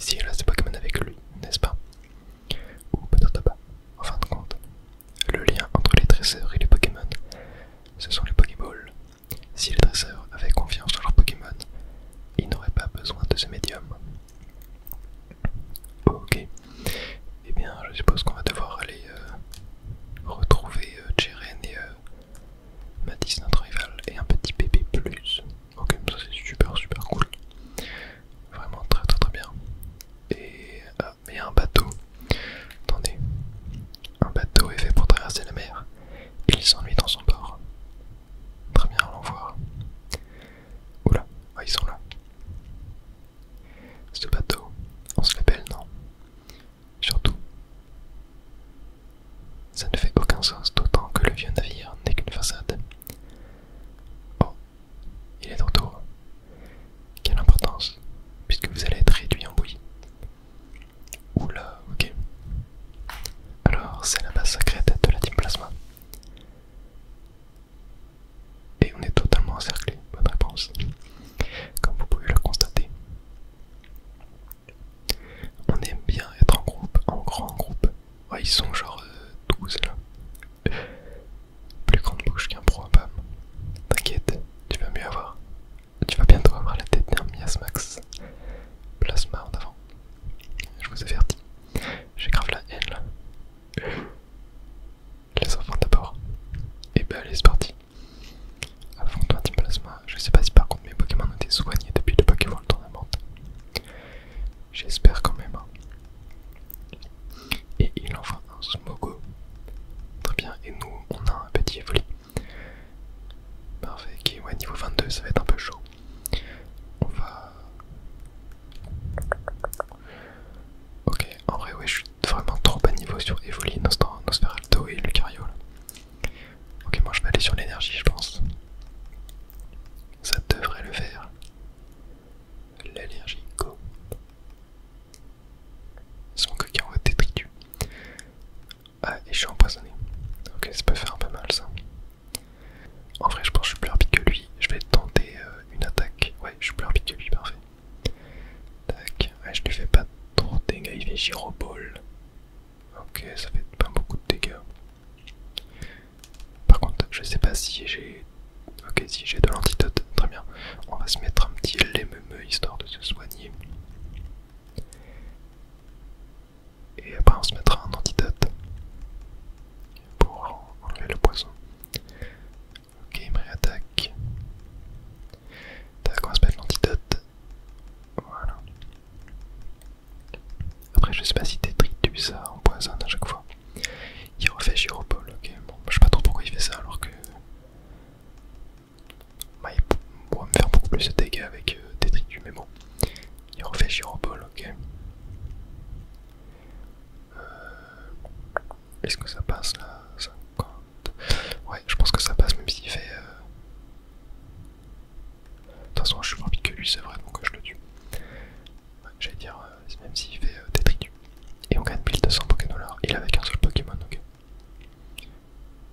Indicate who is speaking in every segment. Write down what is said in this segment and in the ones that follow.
Speaker 1: ici il a ses Pokémon avec lui, n'est-ce pas? Ou peut-être pas. En fin de compte, le lien entre les dresseurs et les Pokémon, ce sont les Pokéballs. Si les dresseurs avaient confiance dans leurs Pokémon, ils n'auraient pas besoin de ce médium. Ok. Eh bien, je suppose qu'on va devoir aller retrouver Jeren et Matisse, notre rival, et un petit bébé plus. Ok, ça c'est super super cool. Vraiment très très très bien. Et ah, mais il y a un bateau. Attendez. Un bateau est fait pour traverser la mer. Il s'ennuie dans son port. Très bien, allons voir. Oula, ah, ils sont là. Ce bateau, on se l'appelle, non? Surtout, ça ne fait aucun sens, d'autant que le vieux navire n'est qu'une façade. Oh, il est de retour. Quelle importance, puisque vous allez être réduit en bouillie. Oula, ok. Alors, c'est la base secrète de la Team Plasma. Et on est totalement encerclé, bonne réponse. Comme vous pouvez le constater. On aime bien être en groupe, en grand groupe. Ouais, ils sont genre 12 là. Plus grande bouche qu'un pro, bam. T'inquiète, tu vas mieux avoir. Tu vas bientôt avoir la tête d'un Miasmax. Plasma en avant. Je vous avertis. J'ai grave la haine là. Les enfants d'abord. Et bah allez, c'est parti. Affronte-toi Team Plasma. Je sais pas si par contre mes Pokémon ont été soignés depuis le Pokémon Tournament. J'espère quand même. Hein. Et il envoie un Smogo. Très bien, et nous on a un petit Evoli. Parfait, ok, ouais, niveau 22 ça va être un peu chaud. On va... Ok, en vrai ouais, je suis vraiment trop bas niveau sur Evoli, Nosferalto et Lucario là. Ok, moi je vais aller sur l'énergie je pense. Ça devrait le faire. L'énergie, go. Son coquin va détritus. Ah, et je suis empoisonné. Ok, ça peut faire un peu mal ça. En vrai, je pense que je suis plus rapide que lui. Je vais tenter une attaque. Ouais, je suis plus rapide que lui, parfait. Tac, ouais, je lui fais pas trop de dégâts. Il fait Gyroball. Ok, ça fait pas beaucoup de dégâts. Par contre, je sais pas si j'ai... Ok, si j'ai de l'antidote, très bien. On va se mettre un petit lémemeux histoire de se soigner. Et après on se mettra un antidote pour enlever le poison. Ok, il me réattaque. Tac, on va se mettre l'antidote. Voilà. Après je sais pas si détritus ça empoisonne à chaque fois. Il refait Gyroball, ok. Bon, je sais pas trop pourquoi il fait ça alors que... Bah, il pourrait me faire beaucoup plus de dégâts avec détritus, mais bon. Il refait Gyroball, ok. Est-ce que ça passe là? 50. Ouais, je pense que ça passe même s'il fait... De toute façon, je suis plus rapide que lui, c'est vrai, donc je le tue. Ouais, j'allais dire, même s'il fait détritus. Et on gagne 1200 Pokédollars. Il avait qu'un seul Pokémon, ok.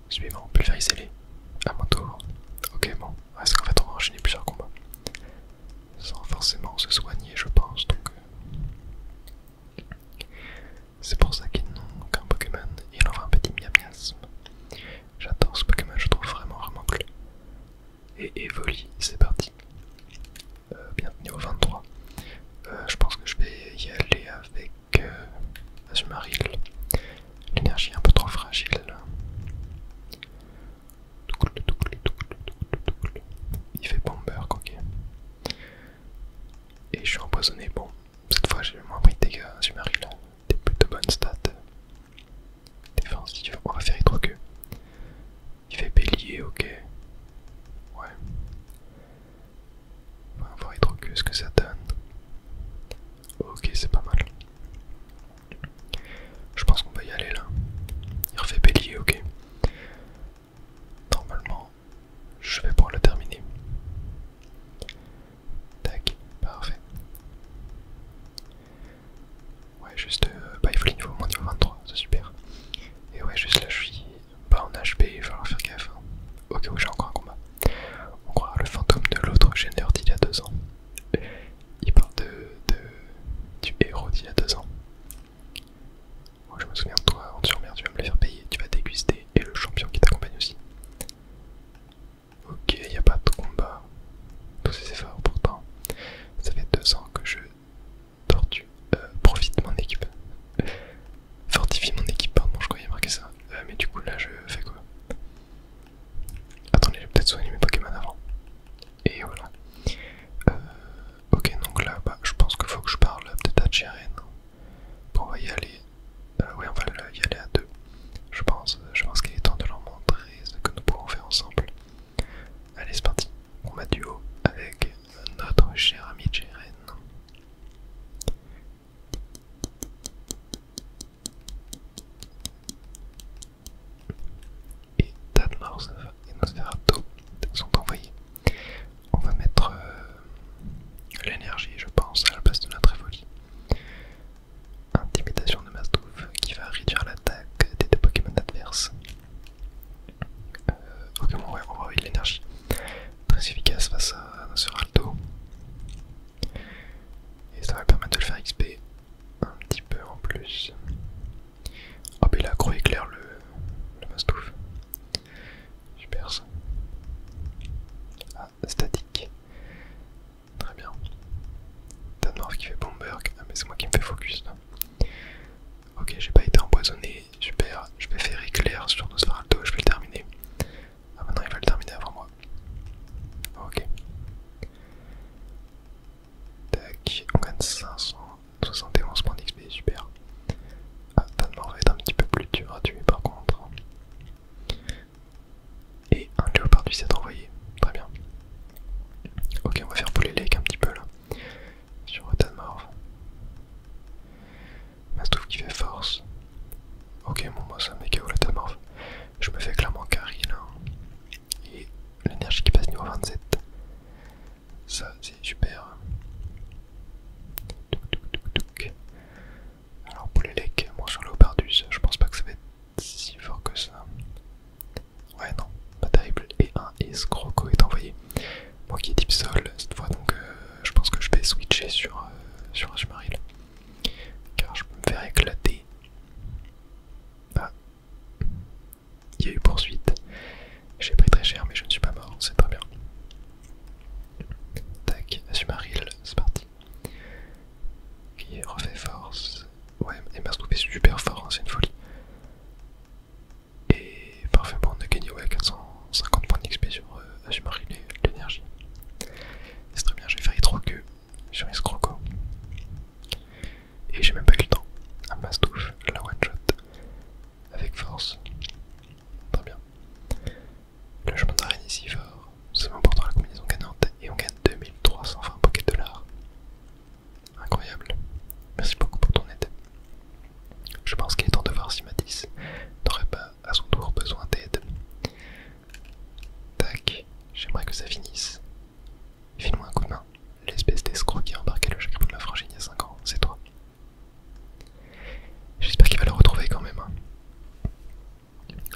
Speaker 1: Suivant, pulvériser-les. À mon tour. Ok, bon. Est-ce qu'en fait on va enchaîner plusieurs combats sans forcément se soigner, je pense, donc... C'est pour ça qu'ils n'ont qu'un Pokémon. Il envoie un petit miasme. J'adore ce Pokémon, je trouve vraiment cool. Et Evoli, c'est parti. Bien niveau 23. Je pense que je vais y aller avec Azumarill. L'énergie est un peu trop fragile. Il fait bomber, ok. Et je suis empoisonné. Bon, cette fois j'ai moins pris de dégâts. Azumarill a des plutôt bonnes stats. Défensive, on va faire hydroqueux. Il fait bélier, ok. Ouais. On va voir hydroqueux ce que ça donne. Ok, c'est pas mal. Je pense qu'on va y aller là. Il refait bélier, ok. Normalement, je vais pouvoir le terminer. Tac, parfait. Ouais, juste, bah il faut le niveau, moins niveau 23, c'est super. Et ouais, juste là, je suis pas en HP, il va falloir faire gaffe. Hein. Ok, oui, j'ai encore un combat. On croira le fantôme de l'autre génère d'il y a 2 ans. Il parle du héros émeraude il y a 2 ans. Moi, je me souviens de toi, aventure-mère, tu vas me les faire payer, tu vas déguster, et le champion qui t'accompagne aussi. Ok, il n'y a pas de combat. Tous ces efforts, pourtant. Ça fait 2 ans que je tortue. Profite de mon équipe. Fortifie mon équipe, pardon, je croyais marquer ça. Mais du coup, là, je fais quoi? Attendez, j'ai peut-être soigné mes Pokémon avant. Et voilà. Ok, donc là, bah, je pense qu'il faut que je parle peut-être à Jeren. Bon, on va y aller. Ouais, on va y aller à 2. Je pense qu'il est temps de leur montrer ce que nous pouvons faire ensemble. Allez, c'est parti. Combat duo avec notre cher ami Jeren. Et Tadmors et Nosferatu sont envoyés. On va mettre l'énergie, je pense, à la place de notre folie. Intimidation de Mastouf qui va réduire l'attaque des 2 Pokémon adverses. Ok, bon, ouais, on va envoyer de l'énergie. Très efficace face à Nosferatu. Et ça va permettre de le faire XP un petit peu en plus. Oh, mais il a gros éclair le Mastouf. Super ça. Ah, statique. Très bien. Tadmorph qui fait Bomberg. Ah, mais c'est moi qui me fais focus là. Ok, j'ai pas été empoisonné. Super. Je vais faire éclair sur Nosferatu. Je vais le terminer. Ah, maintenant il va le terminer avant moi. Ok. Tac. On gagne 571 points d'XP. Super. Ah, Tadmorph va être un petit peu plus dur à tuer par contre. Et un léopard du 7 envoyé. Très bien. Ok, on va faire poulet lake un petit peu là. Sur Tadmorph. Mastouf qui fait force. Ok, bon, moi ça me KO la Tadmorph. Je me fais clairement carry là. Et l'énergie qui passe niveau 27. Ça, c'est super. Alors, poulet lake, bon, sur Léopardus, je pense pas que ça va être si fort que ça. Ouais, non, pas terrible. Et un escroco est envoyé. Moi qui est type sol cette fois, donc je pense que je vais switcher sur Azumarill. Car je peux me faire éclater. Ah, il y a eu poursuite. J'ai pris très cher, mais je ne suis pas mort, c'est très bien. Tac, Azumarill, c'est parti. Qui refait force. Ouais, et Mastouf est super fort, hein, c'est une folie. Et parfait, bon, on a gagné ouais, 450 points d'XP sur Azumarill et l'énergie. C'est très bien, j'ai fait trop que sur Escroco. Et j'ai même pas eu le temps. Un Mastouf, la one shot. Avec force. Très bien. Le chemin d'arène est si fort. C'est important la combinaison gagnante. Et on gagne 2320 $. Incroyable. Merci beaucoup pour ton aide. Je pense qu'il est temps de voir si Matisse n'aurait pas à son tour besoin d'aide. Tac. J'aimerais que ça finisse. File-moi un coup de main. L'espèce d'escroc qui a embarqué le chacripot de ma frangine il y a 5 ans, c'est toi. J'espère qu'il va le retrouver quand même. Hein.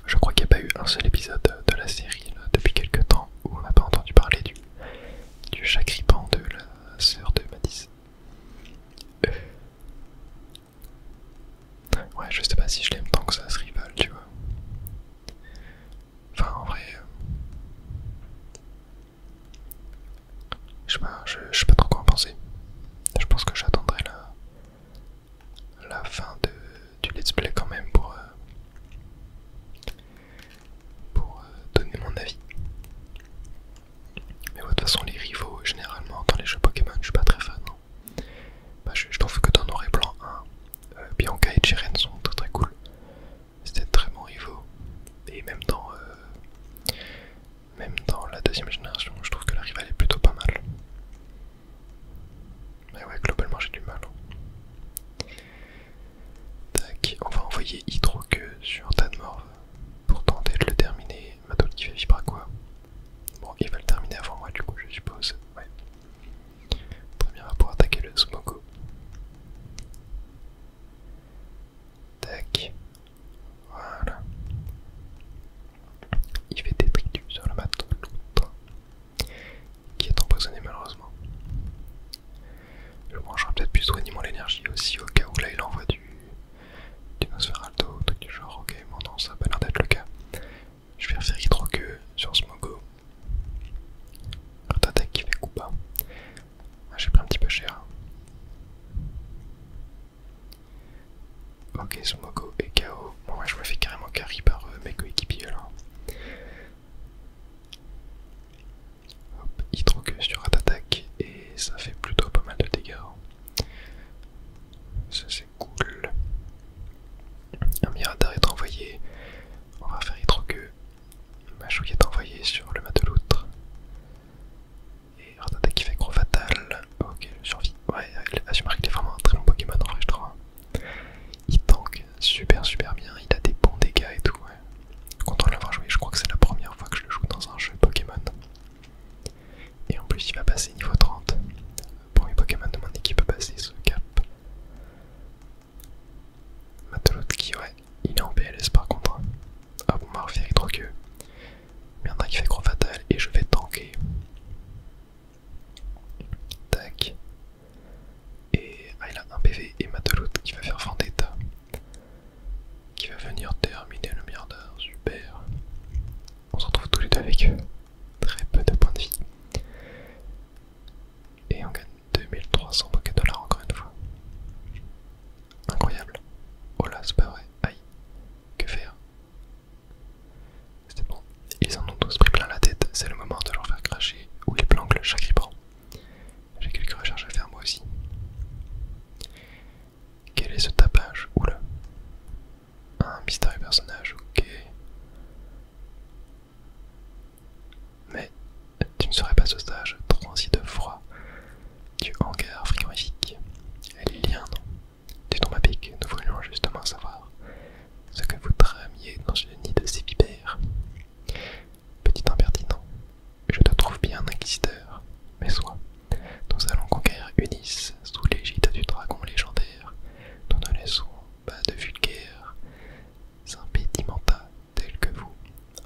Speaker 1: Je crois qu'il n'y a pas eu un seul épisode de la série là, depuis quelques temps où on n'a pas entendu parler du chacripant de la sœur de Matisse. Ouais, je sais pas si je l'aime tant que ça, ce rival, tu vois. Enfin, en vrai... je sais pas trop quoi en penser. Je pense que j'attendrai la fin du let's play quand même pour donner mon avis. Mais ouais, de toute façon, les rivaux, généralement, dans les jeux Pokémon, je suis pas très fan. Hein. Bah, je trouve que dans Noir et Blanc 1, Bianca et Jiren sont très très cool. C'était très bons rivaux. Et même dans la deuxième génération, je trouve que la rivale est plutôt pas mal. Mais ouais, globalement, j'ai du mal. Tac, on va envoyer Hydroqueue sur Tadmorph pour tenter de le terminer. Madoul qui fait Vibraqua. Bon, il va le terminer avant moi, du coup, je suppose. Ouais. Très bien, on va pouvoir attaquer le Smogo. Tac. Voilà. Il fait des tritus sur le matin de l'autre, qui est empoisonné malheureusement. Je mangerai peut-être plus soigner mon énergie aussi au Ok, Smogo est KO. Bon, ouais, je me fais carrément carry par mes coéquipiers là. Hop, Hydro que sur attaque et ça fait plutôt pas mal de dégâts. Ça c'est cool. Un Miradar est envoyé. On va faire Hydro que. Ma chouille est envoyée sur le mat de l'outre. Et attaque qui fait gros fatal. Ok, le survie. Ouais, Azumarill est vraiment un très bon Pokémon en vrai, je trouve. Il tank super bien, il a des bons dégâts et tout. Ouais. Content de l'avoir joué, je crois que c'est la première fois que je le joue dans un jeu Pokémon. Et en plus, il va passer niveau 30. Premier Pokémon de mon équipe a passé ce cap. Matelote qui, ouais, il est en PLS par contre. Ah bon, on va refaire Hydro-Queue. Merde, qui fait gros fatal et je vais tanker. Tac. Et ah, il a un PV et Matelote qui va faire Vendetta. Qui va venir terminer le Miradar, super. On se retrouve tous les deux avec très peu de points de vie. Et on gagne 2300 $, encore une fois. Incroyable. Oh là, c'est pas vrai. Aïe. Que faire? C'était bon. Ils en ont tous pris plein la tête. C'est le moment de leur faire cracher ou les planques le chat qui prend. J'ai quelques recherches à faire moi aussi. Quel est ce tapage? Oula. Un mystérieux personnage, ok. Mais tu ne serais pas ce stage, transi de froid. Du hangar frigorifique. Lilien, non. Tu tombes à pic, nous voulions justement savoir ce que vous tramiez dans une nid de ces vipères. Petit impertinent, je te trouve bien inquisiteur, mais soit, nous allons conquérir Unis sous l'égide du dragon légendaire. Nous ne laissons pas de vulgaires impédimenta tels que vous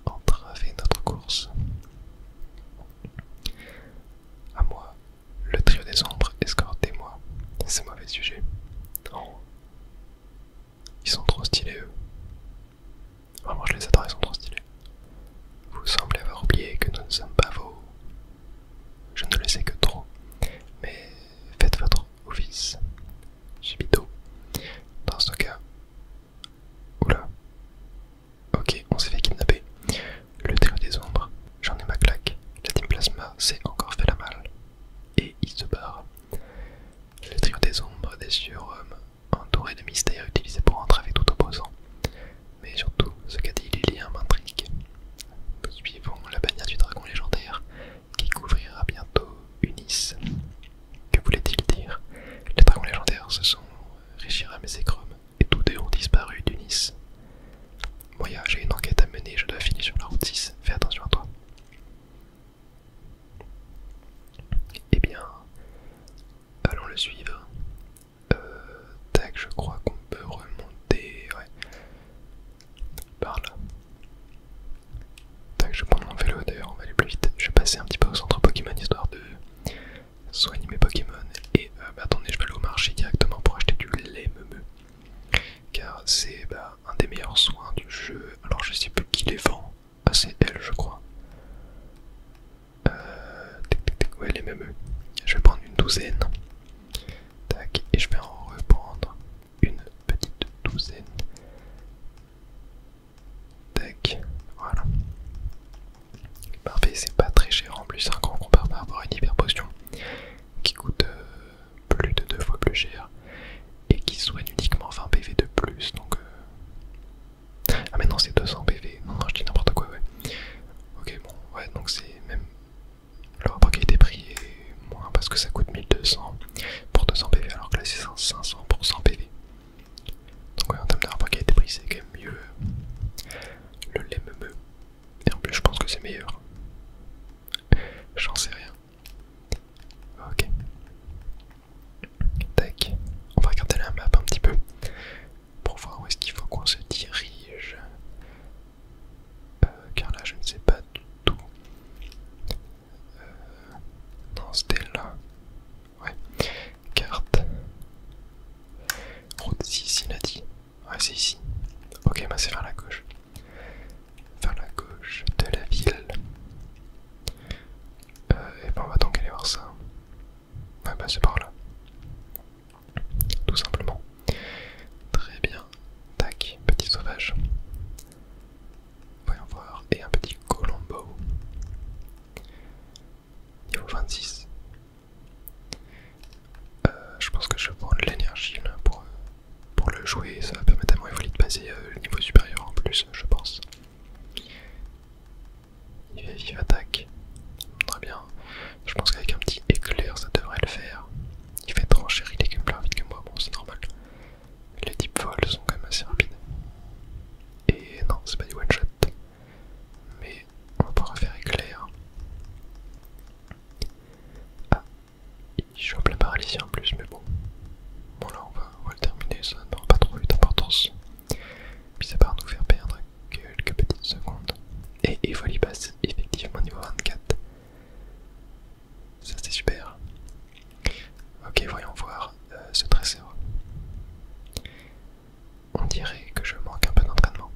Speaker 1: entraver notre course. À moi, le trio des ombres, escortez-moi. C'est mauvais sujet. Non. Ils sont trop stylés eux. Vraiment je les adore, ils sont trop stylés. Vous semblez avoir oublié que nous ne sommes pas vos... Je ne le sais que trop. Mais faites votre office. Subito. Dans ce cas... Oula. Ok, on s'est fait kidnapper. Le trio des ombres, j'en ai ma claque. La team Plasma s'est encore fait la malle. Et il se barre. Le trio des ombres, des surhommes, entouré de mystères utilisés pour entraver tout opposant. Mais surtout, ce qu'a dit Lilien m'intrigue. Nous suivons la bannière du dragon légendaire qui couvrira bientôt Unis. Que voulait-il dire? Les dragons légendaires se sont Reshiram et Zekrom, et tous deux ont disparu d'Unis. Moya, j'ai une enquête à mener, je dois filer sur la route 6. Fais attention à toi. Eh bien, allons le suivre. Tac, je crois qu'on peut remonter, ouais, par là. Tac, je vais prendre mon vélo d'ailleurs, on va aller plus vite. Je vais passer un petit peu au centre Pokémon histoire de soigner mes Pokémon. Et attendez, je vais aller au marché directement pour acheter du lait meumeux. Car c'est un des meilleurs soins du jeu. Alors je sais plus qui les vend. Ah, c'est elle, je crois. Ouais, les meumeux. Je vais prendre une douzaine. Tac, et je vais en reprendre une petite douzaine. Tac, voilà. Parfait, c'est pas très cher en plus, quand on compare par rapport à une hyper potion qui coûte plus de 2 fois plus cher et qui soigne uniquement 20 PV de plus. Donc ah mais non, c'est 200 PV. Non, je dis n'importe quoi, ouais. Ok, bon, ouais, donc c'est même le rapport qualité-prix est moins parce que ça coûte 1200 pour 200 PV alors que là c'est 500 pour 100 PV. Donc ouais, en termes de rapport qualité-prix c'est quand même mieux le lait meumeux. Et en plus je pense que c'est meilleur. J'en sais rien. Ok. Tac. On va regarder la map un petit peu pour voir où est-ce qu'il faut qu'on se dirige. Car là je ne sais pas du tout. Non, c'était là. Ouais. Carte. Route 6, il a dit. Ouais, c'est ici. Ok, bah c'est vers la gauche. Vers la gauche de la ville. Et ben on va donc aller voir ça. Ouais, bah c'est par là. Tout simplement. Très bien. le jouer, ça va permettre à mon Evoli de passer le niveau supérieur en plus, je pense. Il fait vive attaque. Très bien. Je pense qu'avec un petit éclair, ça devrait le faire. Il fait trancher, il est plus rapide que moi, bon c'est normal. Les types vols sont quand même assez rapides. Et non, c'est pas du one shot. Mais on va pouvoir faire éclair. Ah, je suis en plein paralysie en plus, mais bon. Bon là on va le terminer, ça n'aura pas trop eu d'importance. Puis ça part nous faire perdre quelques petites secondes. Et Evoli passe effectivement niveau 24. Ça c'est super. Ok, voyons voir ce dresseur. On dirait que je manque un peu d'entraînement.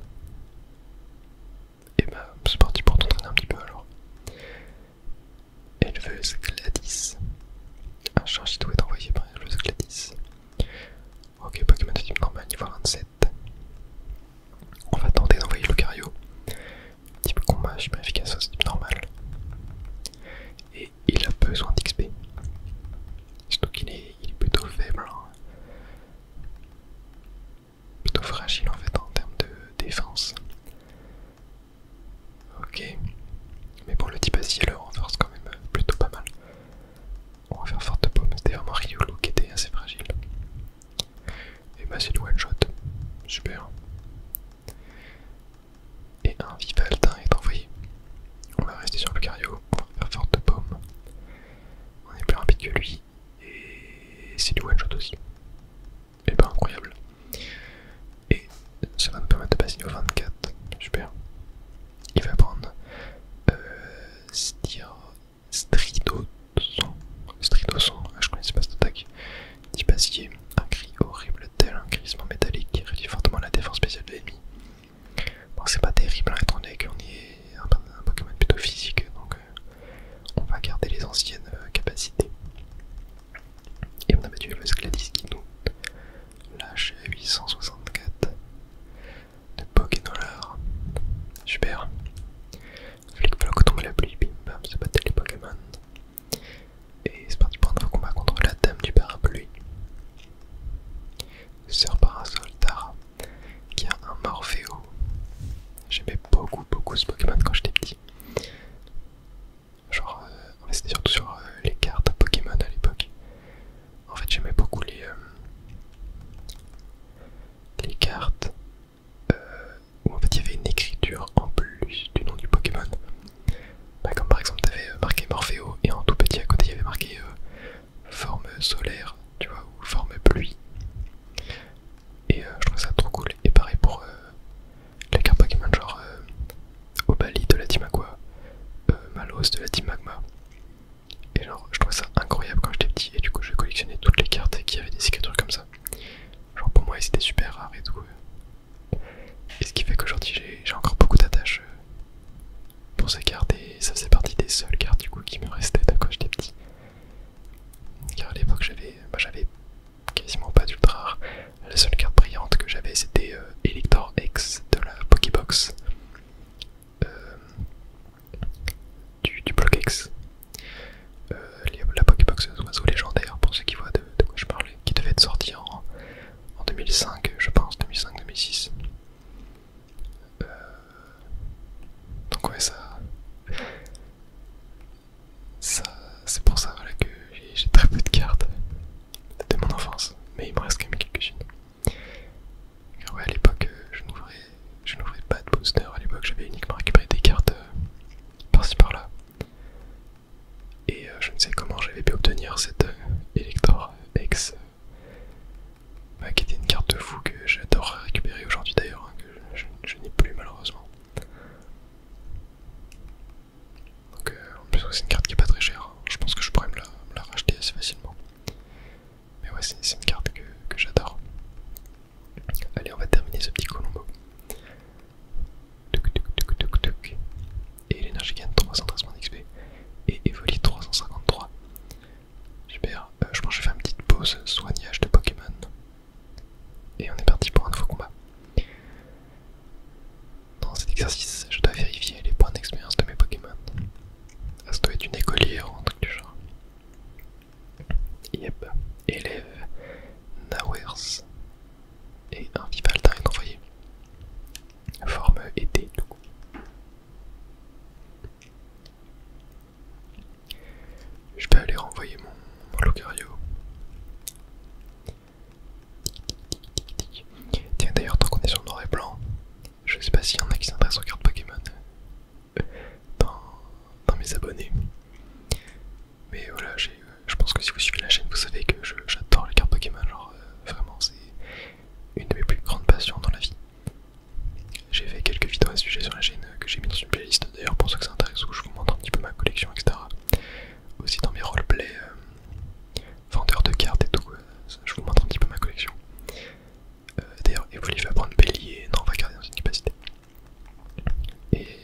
Speaker 1: Et bah c'est parti pour t'entraîner un petit peu alors. Éleveuse Gladys. Un Chargito est envoyé par éleveuse Gladys. Ok, Pokémon de type normal, niveau 27. On va tenter d'envoyer Lucario. Type combat, super efficace, c'est type normal. Et il a besoin d'XP. Surtout qu'il est plutôt faible. Hein. Plutôt fragile en fait en termes de défense. Ok. Mais bon, le type acier le renforce quand même plutôt pas mal. On va faire forte paume, c'était vraiment Riolu qui était assez fragile. Et bah c'est du one shot. Super. Et un Vivaltin est envoyé. On va rester sur Lucario, on va faire forte paume. On est plus rapide que lui. Et c'est du one shot aussi. Et bah incroyable. Et ça va nous permettre de passer niveau 24. Super. Il va prendre Stridoson, je connaissais pas cette attaque. Type acier, un cri horrible tel un crissement métallique qui réduit fortement la défense spéciale de l'ennemi. Bon, c'est pas terrible, hein, étant donné qu'on est un Pokémon plutôt physique, donc on va garder les anciennes capacités. Et on a battu le Gladys qui nous lâche 864 de Pokédollars. Super. Flic-floc tombe la pluie, bim bam, se battent les Pokémon. Et c'est parti pour un nouveau combat contre la dame du parapluie. Sœur Parasol Tara, qui a un Morpheo. J'aimais beaucoup ce Pokémon quand j'étais petit. Genre, c'était surtout sur les cartes Pokémon à l'époque. En fait, j'aimais beaucoup les cartes où en fait il y avait une écriture en plus du nom du Pokémon. Bah, comme par exemple, t'avais marqué Morpheo et en tout petit à côté il y avait marqué forme solaire, tu vois, ou forme pluie. Et je trouve ça trop cool. Et pareil pour les cartes Pokémon, genre Obali de la team Aqua, Malos de la team Magma. Et genre, je trouvais ça incroyable quand j'étais petit. Et du coup, j'ai collectionné toutes les cartes qui avaient des écritures comme ça. Genre, pour moi, ils étaient super rares et tout. Et ce qui fait qu'aujourd'hui, j'ai encore beaucoup d'attaches pour ces cartes. Et ça faisait partie des seules cartes du coup qui me restaient de quand j'étais petit. Car à l'époque, j'avais quasiment pas d'ultra rare. La seule carte brillante que j'avais, c'était Elector X de la Pokébox du Block X. La Pokébox oiseau légendaire, pour ceux qui voient de quoi je parlais, qui devait être sortie en 2005, je pense, 2005-2006. Donc ouais, ça c'est pour ça voilà, que j'ai très peu de cartes de mon enfance, mais il me reste quand même quelques-unes. Car ouais, à l'époque, je n'ouvrais pas de booster. À l'époque, j'avais uniquement récupéré des cartes par-ci par-là. Et je ne sais comment j'avais pu obtenir cette Elector X, qui était une carte de fou que j'adore récupérer aujourd'hui d'ailleurs, hein, que je n'ai plus malheureusement. Donc en plus c'est une carte qui est pas très chère, je pense que je pourrais me la racheter assez facilement. Mais ouais, c'est une carte que j'adore. Allez, on va terminer ce petit Colombo. Et l'énergie gagne 313 points d'XP. Et Evoli 353. Super, je pense que je vais faire une petite pause soignage de Pokémon. Et on est parti pour un nouveau combat. Dans cet exercice, je dois vérifier les points d'expérience de mes Pokémon. Ça doit être une écolière ou un truc du genre. Yep, élève Nawers. Et et un Vivaldin est envoyé. Forme été du coup. Je vais aller renvoyer mon Lucario. Tiens d'ailleurs tant qu'on est sur le noir et blanc, je sais pas s'il y en a qui s'intéressent aux cartes Pokémon dans mes abonnés. Mais voilà, je pense que si vous suivez la chaîne, vous savez que j'adore les cartes Pokémon, genre vraiment c'est une de mes plus grandes passions dans la vie. J'ai fait quelques vidéos à ce sujet sur la chaîne que j'ai mis dans une playlist d'ailleurs pour ceux que ça intéresse où je vous montre un petit peu ma collection etc. Aussi dans mes roleplays vendeurs de cartes et tout, je vous montre un petit peu ma collection. D'ailleurs Evoli va prendre Bélier, non on va garder dans une capacité. Et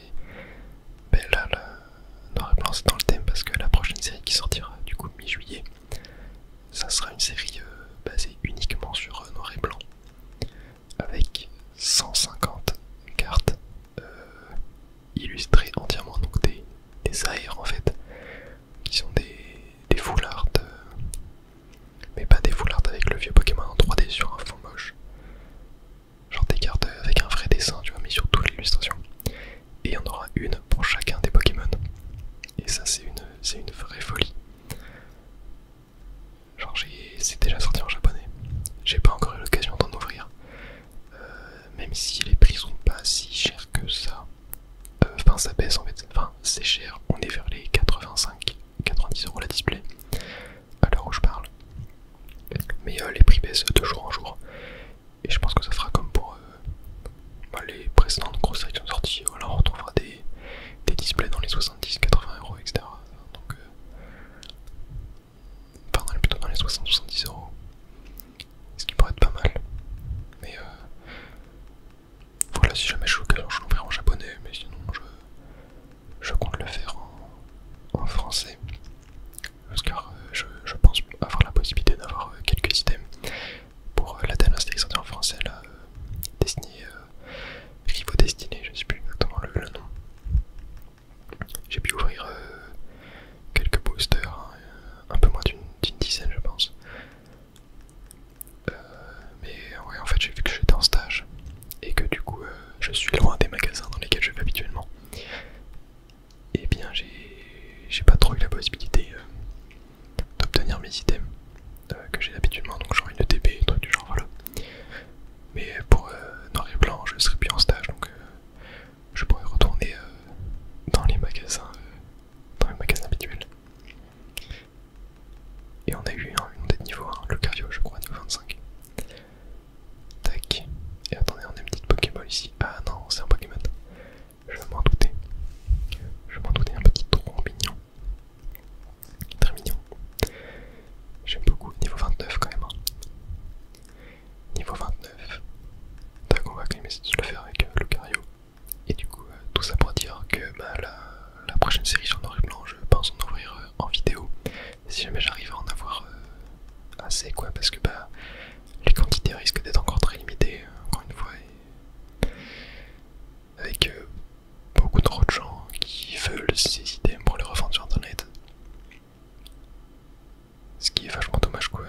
Speaker 1: ben là, noir et blanc c'est dans le thème parce que la prochaine série qui sortira du coup mi-juillet, ça sera une série basée uniquement sur noir et blanc avec 150 cartes illustrées entièrement, donc des AR en fait, qui sont des full art, mais pas des full art avec le vieux Pokémon en 3D sur un fond moche, genre des cartes avec un vrai dessin tu vois, mais sur toute l'illustration. Et il y en aura une pour chacun des Pokémon. Et ça c'est une vraie folie. Genre c'est déjà sorti en japonais. J'ai pas encore eu l'occasion d'en ouvrir. Même si les prix sont pas si chers que ça. Enfin ça baisse en fait. Enfin c'est cher. On est vers les 85-90€ la display. À l'heure où je parle. Mais les prix baissent de jour en jour. Et je pense que ça fera comme pour les précédentes grosses séries qui sont sorties. Voilà, on retrouvera des displays dans les 70-80€, etc. Donc, enfin, plutôt dans les 60-70€. Ce qui pourrait être pas mal. Mais voilà, si jamais je suis l'occasion, je l'ouvrirai en japonais. Mais sinon, je compte le faire en français. Parce que je pense avoir la possibilité d'avoir quelques items pour la dernière série sortie en français, là, Destiny, Rivo Destiné, je sais plus exactement le nom. J'ai pu ouvrir quelques boosters, hein, un peu moins d'une dizaine je pense. Mais ouais, en fait j'ai vu que j'étais en stage et que du coup je suis loin des magasins dans lesquels je vais habituellement. Et bien j'ai pas trop eu la possibilité d'obtenir mes items que j'ai habituellement, donc genre une ETB, truc du genre, voilà. Mais pour noir et blanc je serai plus en stage, donc je pourrais retourner dans les magasins habituels. Et on a eu une montée de niveau 1, le cardio je crois niveau 25. Tac. Et attendez, on a une petite Pokéball ici. Ah non, c'est un Pokémon. Je m'en doutais. Je m'en doutais, un petit tronc mignon. Très mignon. J'aime beaucoup. Niveau 29 quand même. Hein. Niveau 29. Tac, on va quand même essayer de le faire avec le Lucario. Et du coup, tout ça pour dire que la prochaine série sur noir et blanc, je pense en ouvrir en vidéo. Si jamais j'arrive à en avoir assez, quoi, parce que les quantités risquent d'être encore très limitées, encore une fois, et avec beaucoup trop de gens qui veulent ces items pour les revendre sur internet. Ce qui est vachement dommage, quoi.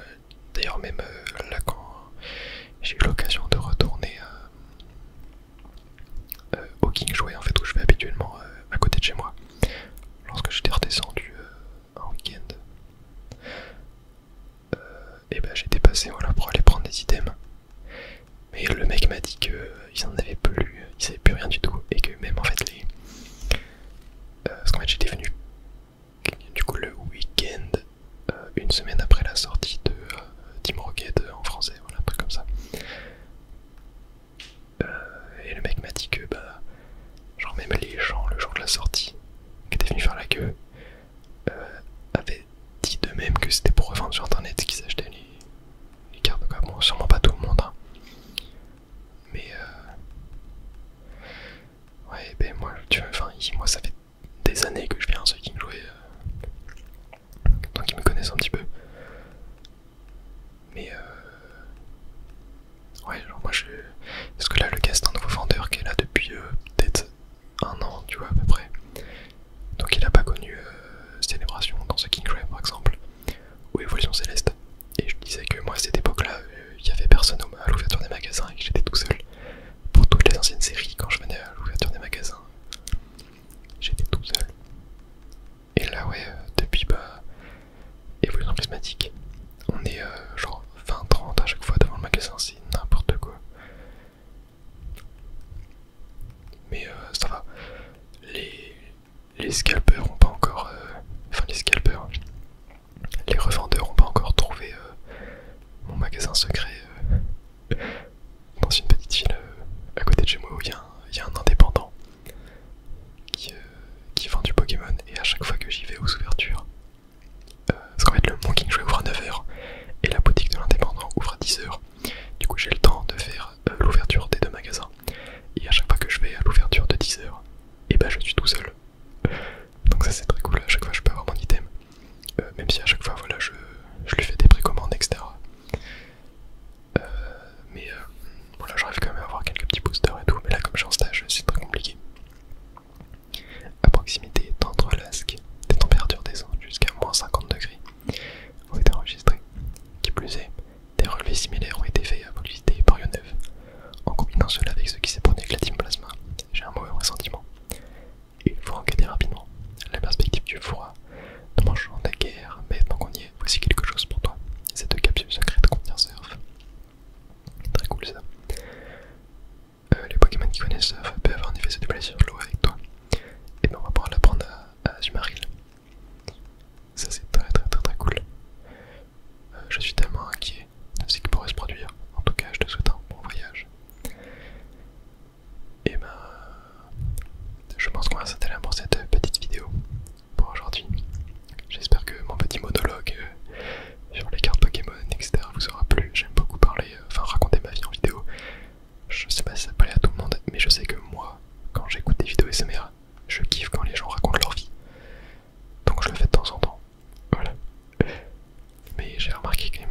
Speaker 1: D'ailleurs, même là, quand j'ai eu l'occasion de retourner au King Jouet, en fait, où je vais habituellement à côté de chez moi, lorsque j'étais redescendu un week-end, et j'étais passé voilà, pour aller prendre des items. Mais le mec m'a dit qu'ils en avaient plus, ils savaient plus rien du tout, et que même en fait parce qu'en fait j'étais venu du coup le week-end, une semaine après la sortie de Team Rocket en français, voilà, un truc comme ça. Et le mec m'a dit que genre même les gens le jour de la sortie qui étaient venus faire la queue avaient dit d'eux-mêmes que c'était pour revendre sur internet qu'ils achetaient les cartes. Donc, bon, sûrement pas tout le monde, hein. Mais ouais, moi, tu vois, enfin, moi ça fait des années que je viens à ce King Jouet, donc ils me connaissent un petit peu. Mais ouais, genre moi parce que là le gars c'est un nouveau vendeur qui est là depuis peut-être un an, tu vois, à peu près. Donc il a pas connu Célébration dans ce King Jouet par exemple, ou Évolution Céleste. Et je disais que moi à cette époque là, il y avait personne à l'ouverture des magasins et que les scalpers ont pas encore... enfin les scalpers, les revendeurs ont pas encore trouvé mon magasin secret dans une petite ville à côté de chez moi où il y a un indépendant qui vend du Pokémon, et à chaque fois que j'y vais aux ouvertures, parce qu'en fait le Mon King Jouet ouvre à 9 h et la boutique de l'indépendant ouvre à 10 h, du coup j'ai le temps de faire l'ouverture des deux magasins, et à chaque fois que je vais à l'ouverture de 10 h, et bah je suis tout seul. Donc ça c'est très cool, à chaque fois je peux avoir mon item, même si à chaque fois voilà je lui fais des précommandes etc. Mais voilà, j'arrive quand même à avoir quelques petits boosters et tout, mais là comme je suis en stage c'est très compliqué. À proximité d'Andrelasque, des températures descendent jusqu'à moins 50 degrés ont été enregistrées. Qui plus est, des relevés similaires ont été faits à Volvité et Parionneuve. En combinant cela avec ce qui s'est produit avec la Team Plasma, j'ai un mauvais ressentiment. Et il faut enquêter rapidement. La perspective du froid, de mangeant de guerre, mais tant qu'on y est, voici quelque chose pour toi. Cette capsule secrète contient Surf. Très cool ça. Les Pokémon qui connaissent Surf peuvent en effet se déplacer sur l'eau avec toi. Et ben on va pouvoir l'apprendre à Azumarill. Ça c'est très cool. Je suis tellement inquiet de ce qui pourrait se produire. En tout cas je te souhaite un bon voyage. Et ben je pense qu'on va s'atteler pour cette petite vidéo pour aujourd'hui. J'espère que mon petit monologue sur les cartes Pokémon etc vous aura plu. J'aime beaucoup parler, enfin raconter ma vie en vidéo. Je sais pas si ça plaît à tout le monde, mais je sais que moi, quand j'écoute des vidéos SMR, je kiffe quand les gens racontent leur vie. Donc je le fais de temps en temps. Voilà. Mais j'ai remarqué quand même